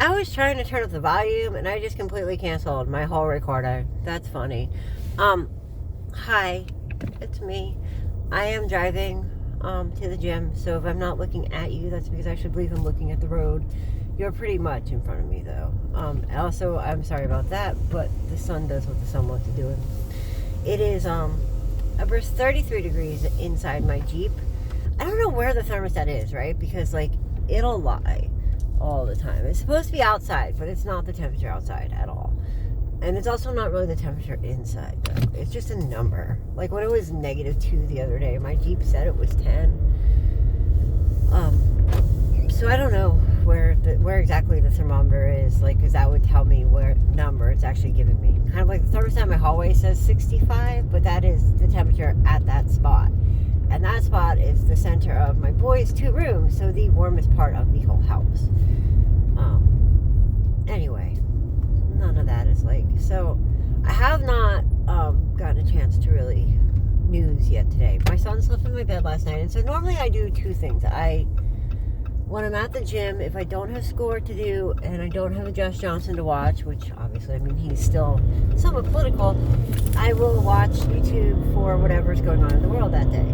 I was trying to turn up the volume and I just completely canceled my whole recorder. That's funny. Hi, it's me. I am driving to the gym, so if I'm not looking at you, that's because I should believe I'm looking at the road. You're pretty much in front of me, though. Also, I'm sorry about that, but the sun does what the sun wants to do. It is over 33 degrees inside my Jeep. I don't know where the thermostat is, right? Because, like, it'll lie all the time. It's supposed to be outside, but it's not the temperature outside at all. And it's also not really the temperature inside, though. It's just a number. Like, when it was -2 the other day, my Jeep said it was 10. So I don't know where exactly the thermometer is, like, because that would tell me what number it's actually giving me. Kind of like the thermostat in my hallway says 65, but that is the temperature at that spot. And that spot is the center of my boys' 2 rooms, so the warmest part of the whole house. Anyway, none of that is like, so I have not gotten a chance to really news yet today. My son slept in my bed last night, and so normally I do 2 things. When I'm at the gym, if I don't have schoolwork to do and I don't have a Josh Johnson to watch, which obviously, I mean, he's still somewhat political, I will watch YouTube for whatever's going on in the world that day.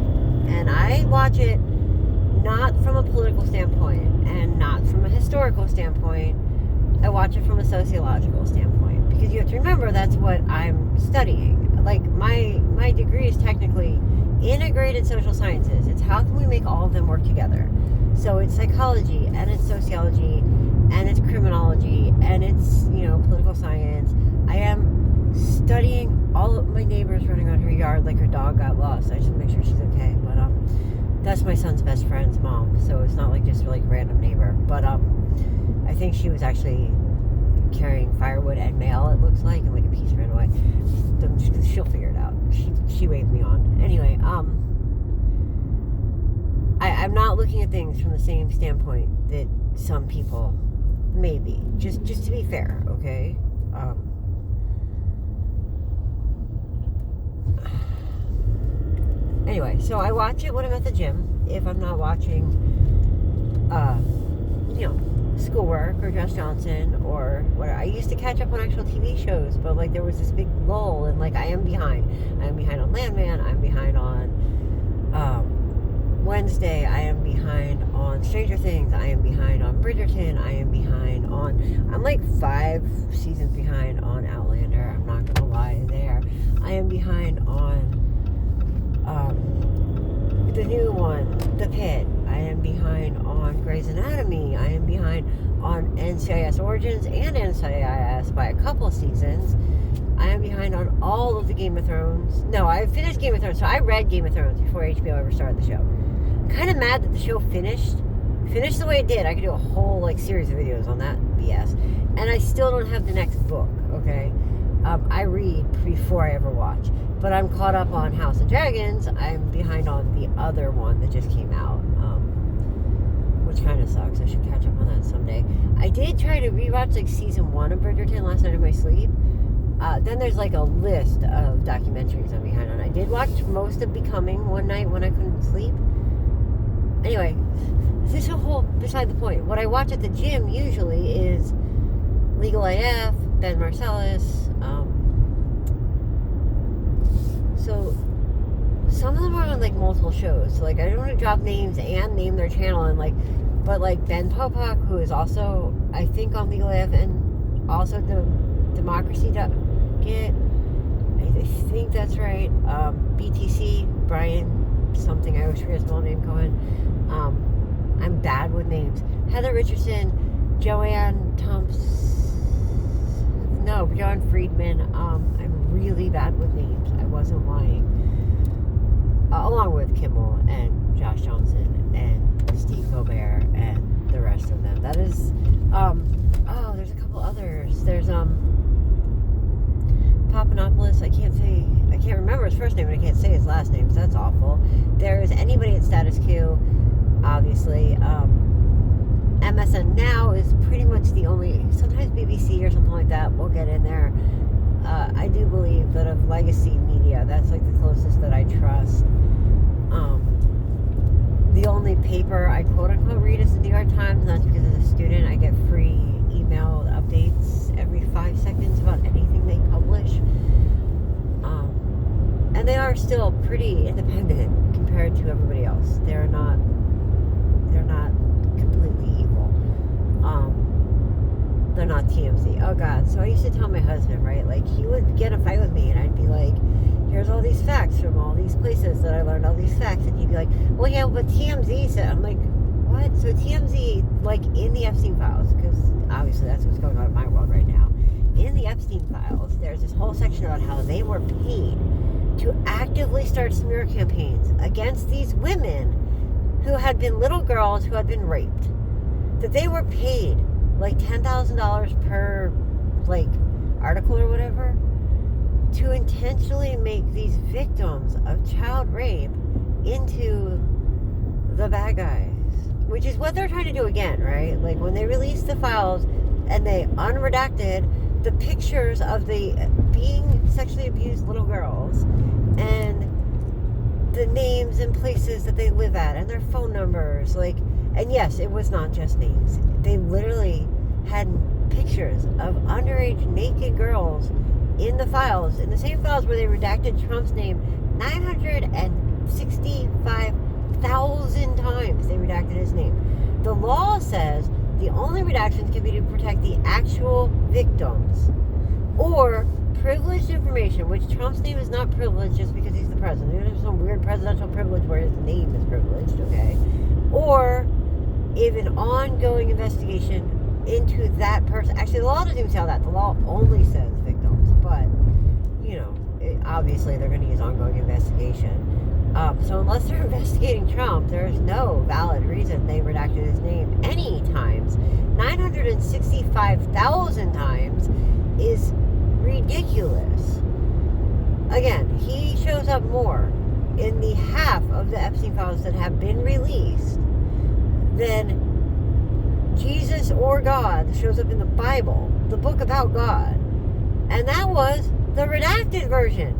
And I watch it not from a political standpoint and not from a historical standpoint. I watch it from a sociological standpoint, because you have to remember that's what I'm studying. Like, my degree is technically integrated social sciences. It's how can we make all of them work together. So it's psychology, and it's sociology, and it's criminology, and it's, political science. I am studying all of my neighbors running on her yard like her dog got lost. I just make sure she's okay. But that's my son's best friend's mom, so it's not like just like random neighbor. But I think she was actually carrying firewood and mail, it looks like, and like a piece ran away. She'll figure it out. She waved me on. Anyway, I'm not looking at things from the same standpoint that some people may be. Just to be fair, okay? Anyway, so I watch it when I'm at the gym. If I'm not watching, schoolwork or Josh Johnson or whatever. I used to catch up on actual TV shows, but like there was this big lull, and like I am behind. I'm behind on Landman. I'm behind on Wednesday. I am behind on Stranger Things. I am behind on Bridgerton. I am behind on. I'm like 5 seasons behind on Outlander. I'm not gonna lie there. I am behind on the new one, The Pit. I am behind on Grey's Anatomy. I am behind on NCIS Origins and NCIS by a couple seasons. I am behind on all of the Game of Thrones. No, I finished Game of Thrones. So I read Game of Thrones before HBO ever started the show. I'm kind of mad that the show finished the way it did. I could do a whole series of videos on that BS. And I still don't have the next book, okay? I read before I ever watch. But I'm caught up on House of Dragons. I'm behind on the other one that just came out, which kind of sucks. I should catch up on that someday. I did try to rewatch season 1 of Bridgerton last night in my sleep. Then there's a list of documentaries I'm behind on. I did watch most of Becoming one night when I couldn't sleep. Anyway, this is a whole beside the point. What I watch at the gym usually is Legal AF, Ben Marcellus. So some of them are on multiple shows. So I don't want to drop names and name their channel but Ben Popak, who is also I think on Legal AF and also the Democracy Get. I think that's right. BTC, Brian something, I always forget his middle name, Cohen. I'm bad with names. Heather Richardson, Joanne Thompson, no, John Friedman. I'm really bad with names. I wasn't lying. Along with Kimmel and Josh Johnson and Steve Colbert and the rest of them. That is, there's a couple others. There's, Papanopoulos, I can't remember his first name, and I can't say his last name, so that's awful. There's anybody at Status Q, obviously. MSN Now is pretty much the only, sometimes BBC or something like that will get in there. I do believe that of legacy media, that's the closest that I trust. The only paper I quote-unquote read is the New York Times, and that's because as a student I get free emails pretty independent compared to everybody else. They're not completely evil. They're not TMZ. Oh God. So I used to tell my husband, right, like he would get in a fight with me and I'd be like, here's all these facts from all these places that I learned all these facts, and he'd be like, well, yeah, but TMZ said. I'm like, what? So TMZ, like in the Epstein files, because obviously that's what's going on in my world right now. In the Epstein files, there's this whole section about how they were paid to actively start smear campaigns against these women who had been little girls who had been raped. That they were paid like $10,000 per like article or whatever to intentionally make these victims of child rape into the bad guys, which is what they're trying to do again, right? Like when they released the files and they unredacted the pictures of the being sexually abused little girls and the names and places that they live at and their phone numbers, like, and yes, it was not just names. They literally had pictures of underage naked girls in the files, in the same files where they redacted Trump's name 965,000 times. They redacted his name. The law says the only redactions can be to protect the actual victims or privileged information, which Trump's name is not privileged just because he's the president. There's some weird presidential privilege where his name is privileged, okay? Or if an ongoing investigation into that person. Actually, the law doesn't even tell that. The law only says victims, but, you know, obviously they're going to use ongoing investigation. So unless they're investigating Trump, there's no valid reason they redacted his name any times. 965,000 times is ridiculous. Again, he shows up more in the half of the Epstein files that have been released than Jesus or God shows up in the Bible, the book about God. And that was the redacted version.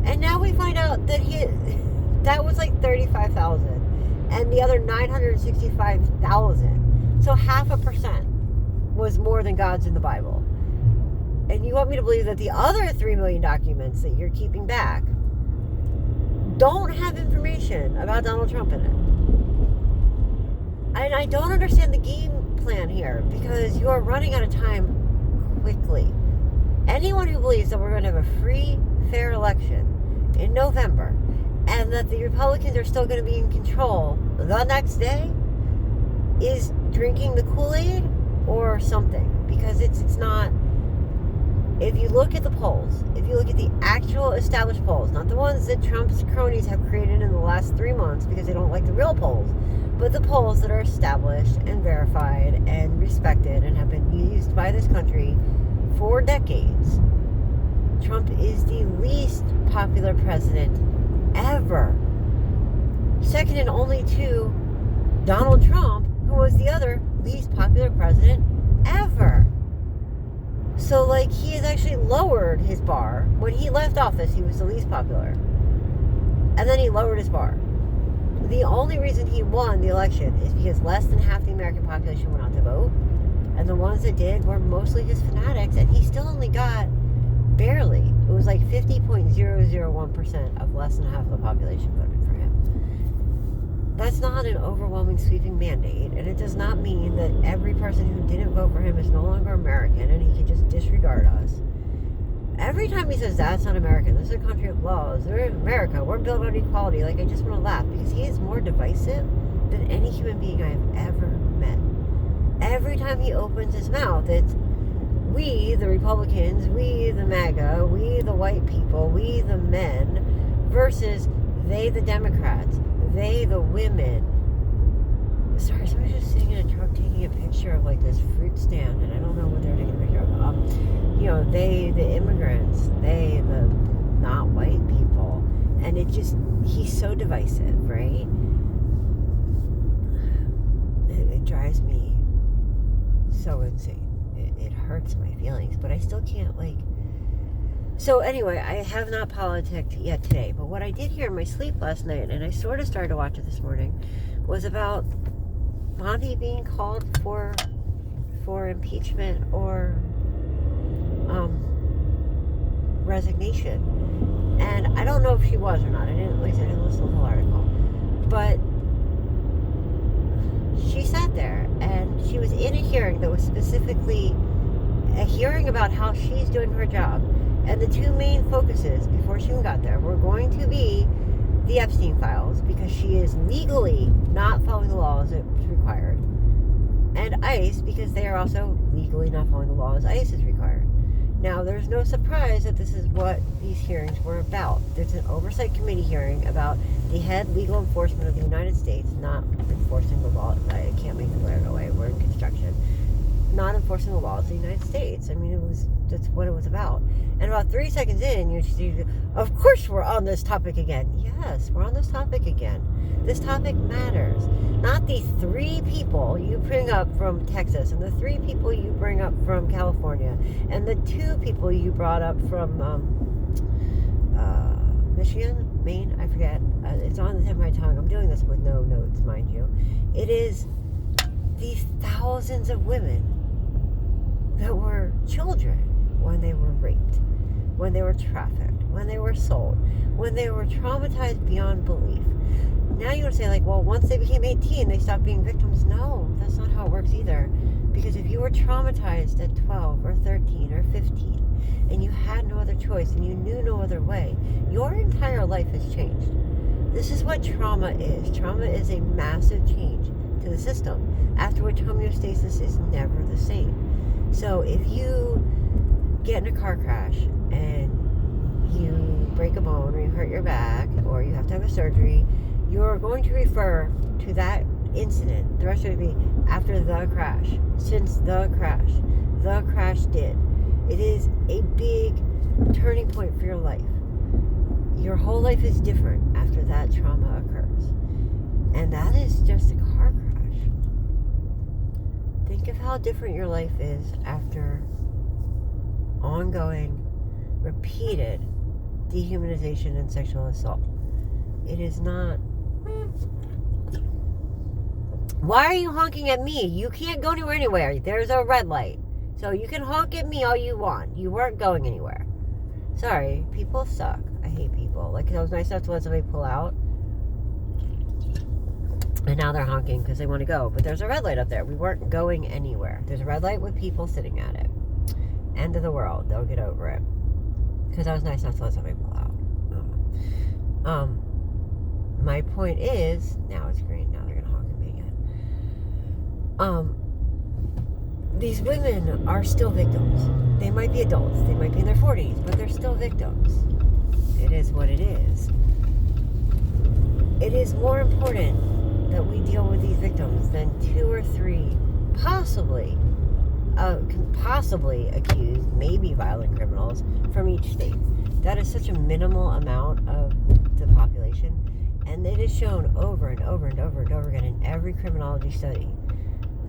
And now we find out that that was like 35,000 and the other 965,000. So 0.5% was more than God's in the Bible. And you want me to believe that the other 3 million documents that you're keeping back don't have information about Donald Trump in it. And I don't understand the game plan here because you are running out of time quickly. Anyone who believes that we're going to have a free, fair election in November and that the Republicans are still going to be in control the next day is drinking the Kool-Aid or something, because it's not. If you look at the polls, if you look at the actual established polls, not the ones that Trump's cronies have created in the last 3 months because they don't like the real polls, but the polls that are established and verified and respected and have been used by this country for decades, Trump is the least popular president ever. Second and only to Donald Trump, who was the other least popular president ever. So, like, he has actually lowered his bar. When he left office, he was the least popular. And then he lowered his bar. The only reason he won the election is because less than half the American population went out to vote. And the ones that did were mostly his fanatics. And he still only got barely. It was like 50.001% of less than half of the population voted for him. That's not an overwhelming sweeping mandate, and it does not mean that every person who didn't vote for him is no longer American and he can just disregard us. Every time he says that's not American, this is a country of laws, we're in America, we're built on equality, like, I just want to laugh because he is more divisive than any human being I have ever met. Every time he opens his mouth, it's we, the Republicans, we, the MAGA, we, the white people, we, the men, versus they, the Democrats, they, the women. Sorry, somebody's just sitting in a truck taking a picture of like this fruit stand, and I don't know what they're taking a picture of. You know, they, the immigrants, they, the not white people, and it just, he's so divisive, right? It drives me so insane. It hurts my feelings, but I still can't, like. So anyway, I have not politicked yet today, but what I did hear in my sleep last night, and I sort of started to watch it this morning, was about Bondi being called for impeachment or resignation. And I don't know if she was or not. I didn't listen to the whole article. But she sat there and she was in a hearing that was specifically a hearing about how she's doing her job. And the two main focuses before she even got there were going to be the Epstein files, because she is legally not following the laws that was required, and ICE, because they are also legally not following the laws ICE is required. Now, there's no surprise that this is what these hearings were about. There's an oversight committee hearing about the head legal enforcement of the United States not enforcing the law. I can't make the word away. We're in construction. Not enforcing the laws of the United States. I mean, that's what it was about. And about 3 seconds in, you see, of course we're on this topic again. Yes, we're on this topic again. This topic matters. Not the 3 people you bring up from Texas, and the 3 people you bring up from California, and the 2 people you brought up from Michigan, Maine, I forget. It's on the tip of my tongue. I'm doing this with no notes, mind you. It is these thousands of women that were children when they were raped, when they were trafficked, when they were sold, when they were traumatized beyond belief. Now you would say, like, well, once they became 18, they stopped being victims. No, that's not how it works either. Because if you were traumatized at 12 or 13 or 15, and you had no other choice and you knew no other way, your entire life has changed. This is what trauma is. Trauma is a massive change to the system, after which homeostasis is never the same. So if you get in a car crash and you break a bone, or you hurt your back, or you have to have a surgery, you're going to refer to that incident. The rest of it will be after the crash, since the crash did. It is a big turning point for your life. Your whole life is different after that trauma occurs. And that is just a car crash. Think of how different your life is after ongoing, repeated dehumanization and sexual assault. It is not... Why are you honking at me? You can't go anywhere. There's a red light. So you can honk at me all you want. You weren't going anywhere. Sorry, people suck. I hate people. Like, it was nice enough to let somebody pull out, and now they're honking because they want to go. But there's a red light up there. We weren't going anywhere. There's a red light with people sitting at it. End of the world. They'll get over it. Because I was nice enough to let somebody pull out. My point is, now it's green. Now they're going to honk at me again. These women are still victims. They might be adults. They might be in their 40s, but they're still victims. It is what it is. It is more important that we deal with these victims than 2 or 3 possibly accused, maybe violent criminals from each state. That is such a minimal amount of the population, and it is shown over and over and over and over again in every criminology study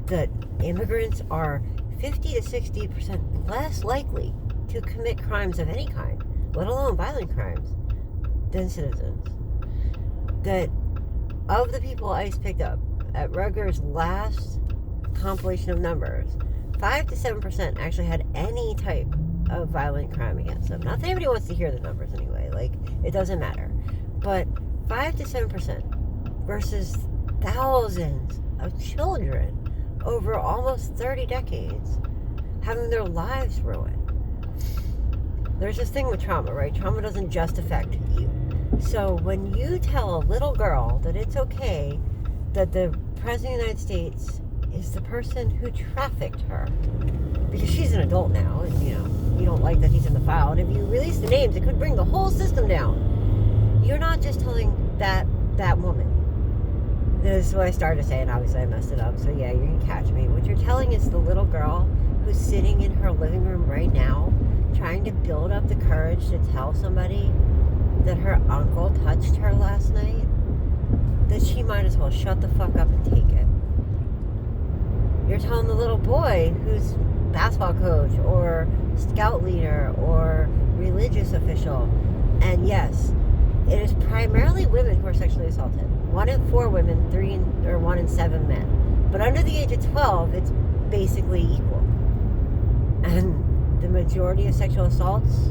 that immigrants are 50 to 60% less likely to commit crimes of any kind, let alone violent crimes, than citizens. That of the people ICE picked up at Rutgers' last compilation of numbers, 5 to 7% actually had any type of violent crime against them. Not that anybody wants to hear the numbers anyway, like, it doesn't matter. But 5 to 7% versus thousands of children over almost 30 decades having their lives ruined. There's this thing with trauma, right? Trauma doesn't just affect you. So when you tell a little girl that it's okay that the President of the United States is the person who trafficked her, because she's an adult now, and you don't like that he's in the file, and if you release the names, it could bring the whole system down. You're not just telling that woman. This is what I started to say, and obviously I messed it up, so yeah, you can catch me. What you're telling is the little girl who's sitting in her living room right now, trying to build up the courage to tell somebody that her uncle touched her last night, that she might as well shut the fuck up and take it. You're telling the little boy who's basketball coach or scout leader or religious official, and yes, it is primarily women who are sexually assaulted. 1 in 4 women, 1 in 7 men. But under the age of 12, it's basically equal. And the majority of sexual assaults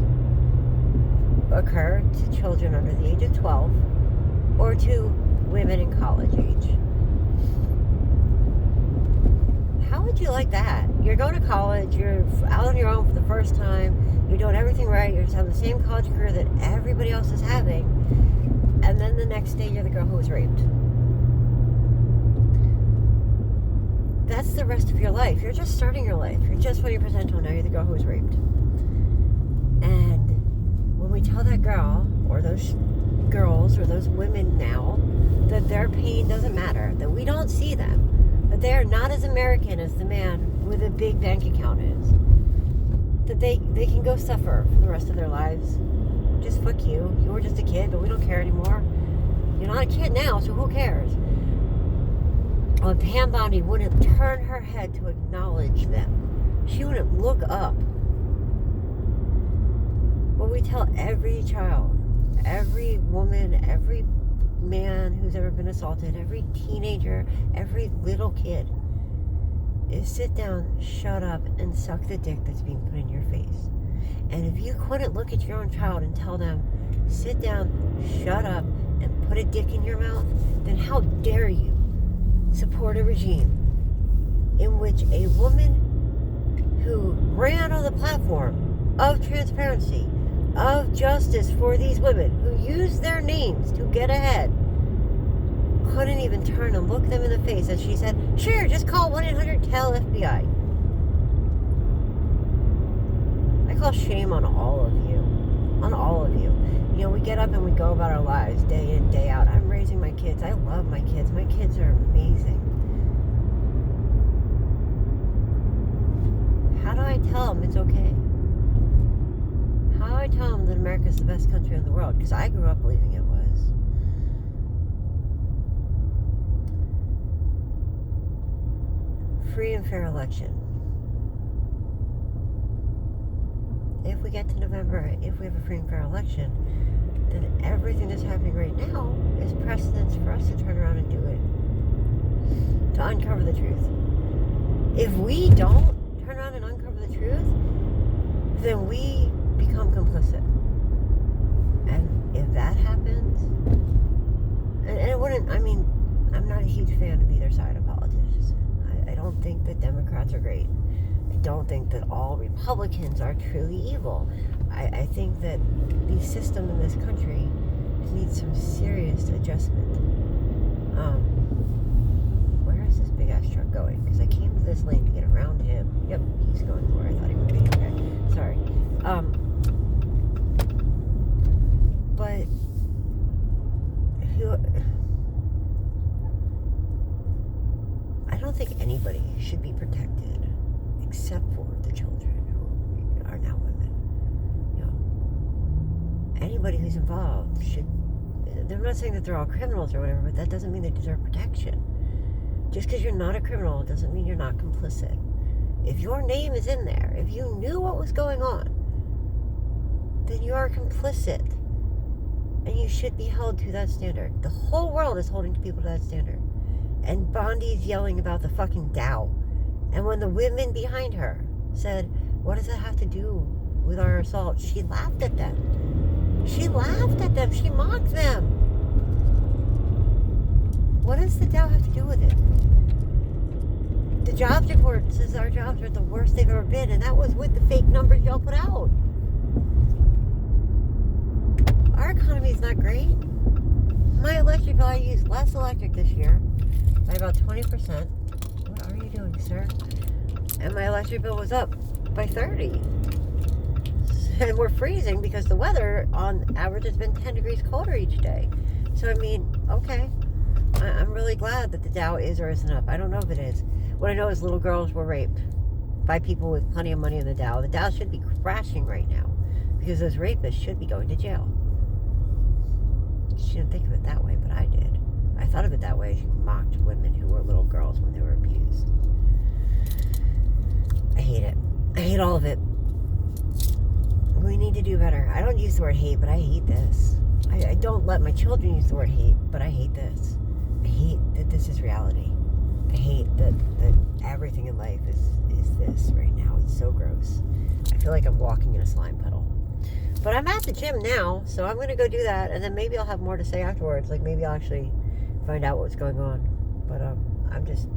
occur to children under the age of 12 or to women in college age. How would you like that? You're going to college, you're out on your own for the first time, you're doing everything right, you're just having the same college career that everybody else is having, and then the next day you're the girl who was raped. That's the rest of your life. You're just starting your life. You're just 20% told, now you're the girl who was raped. And when we tell that girl, or those girls, or those women now, that their pain doesn't matter, that we don't see them, that they are not as American as the man with a big bank account is, that they can go suffer for the rest of their lives. Just fuck you. You were just a kid, but we don't care anymore. You're not a kid now, so who cares? Well, Pam Bondi wouldn't turn her head to acknowledge them. She wouldn't look up. Well, we tell every child, every woman, every man who's ever been assaulted, every teenager, every little kid, is sit down, shut up, and suck the dick that's being put in your face. And if you couldn't look at your own child and tell them, sit down, shut up, and put a dick in your mouth, then how dare you support a regime in which a woman who ran on the platform of transparency, of justice for these women, who used their names to get ahead, couldn't even turn and look them in the face as she said, sure, just call 1-800-TEL-FBI. I call shame on all of you. On all of you. You know, we get up and we go about our lives day in, day out. I'm raising my kids. I love my kids. My kids are amazing. How do I tell them it's okay? How do I tell them that America's the best country in the world? Because I grew up believing it was. Free and fair election. If we get to November, if we have a free and fair election, then everything that's happening right now is precedence for us to turn around and do it. To uncover the truth. If we don't turn around and uncover the truth, then we become complicit. And if that happens, and it wouldn't, I mean, I'm not a huge fan of either side of politics. I don't think that Democrats are great. I don't think that all Republicans are truly evil. I think that the system in this country needs some serious adjustment. Where is this big ass truck going? Because I came to this lane to get around him. Yep, he's going where I thought he would be. Okay, sorry. But I don't think anybody should be protected except for the children who are now women. You know, anybody who's involved should. They're not saying that they're all criminals or whatever, but that doesn't mean they deserve protection. Just because you're not a criminal doesn't mean you're not complicit. If your name is in there, if you knew what was going on, then you are complicit. And you should be held to that standard. The whole world is holding people to that standard. And Bondi's yelling about the fucking Dow. And when the women behind her said, what does that have to do with our assault? She laughed at them. She laughed at them. She mocked them. What does the Dow have to do with it? The jobs report says our jobs are the worst they've ever been, and that was with the fake numbers y'all put out. Our economy is not great. My electric bill, I used less electric this year by about 20%. What are you doing, sir? And my electric bill was up by 30. And we're freezing because the weather on average has been 10 degrees colder each day. So, I mean, okay. I'm really glad that the Dow is or isn't up. I don't know if it is. What I know is little girls were raped by people with plenty of money in the Dow. The Dow should be crashing right now because those rapists should be going to jail. She didn't think of it that way, but I did. I thought of it that way. She mocked women who were little girls when they were abused. I hate it. I hate all of it. We need to do better. I don't use the word hate, but I hate this. I don't let my children use the word hate, but I hate this. I hate that this is reality. I hate that everything in life is this right now. It's so gross. I feel like I'm walking in a slime puddle. But I'm at the gym now, so I'm gonna go do that, and then maybe I'll have more to say afterwards. Like maybe I'll actually find out what's going on. But I'm just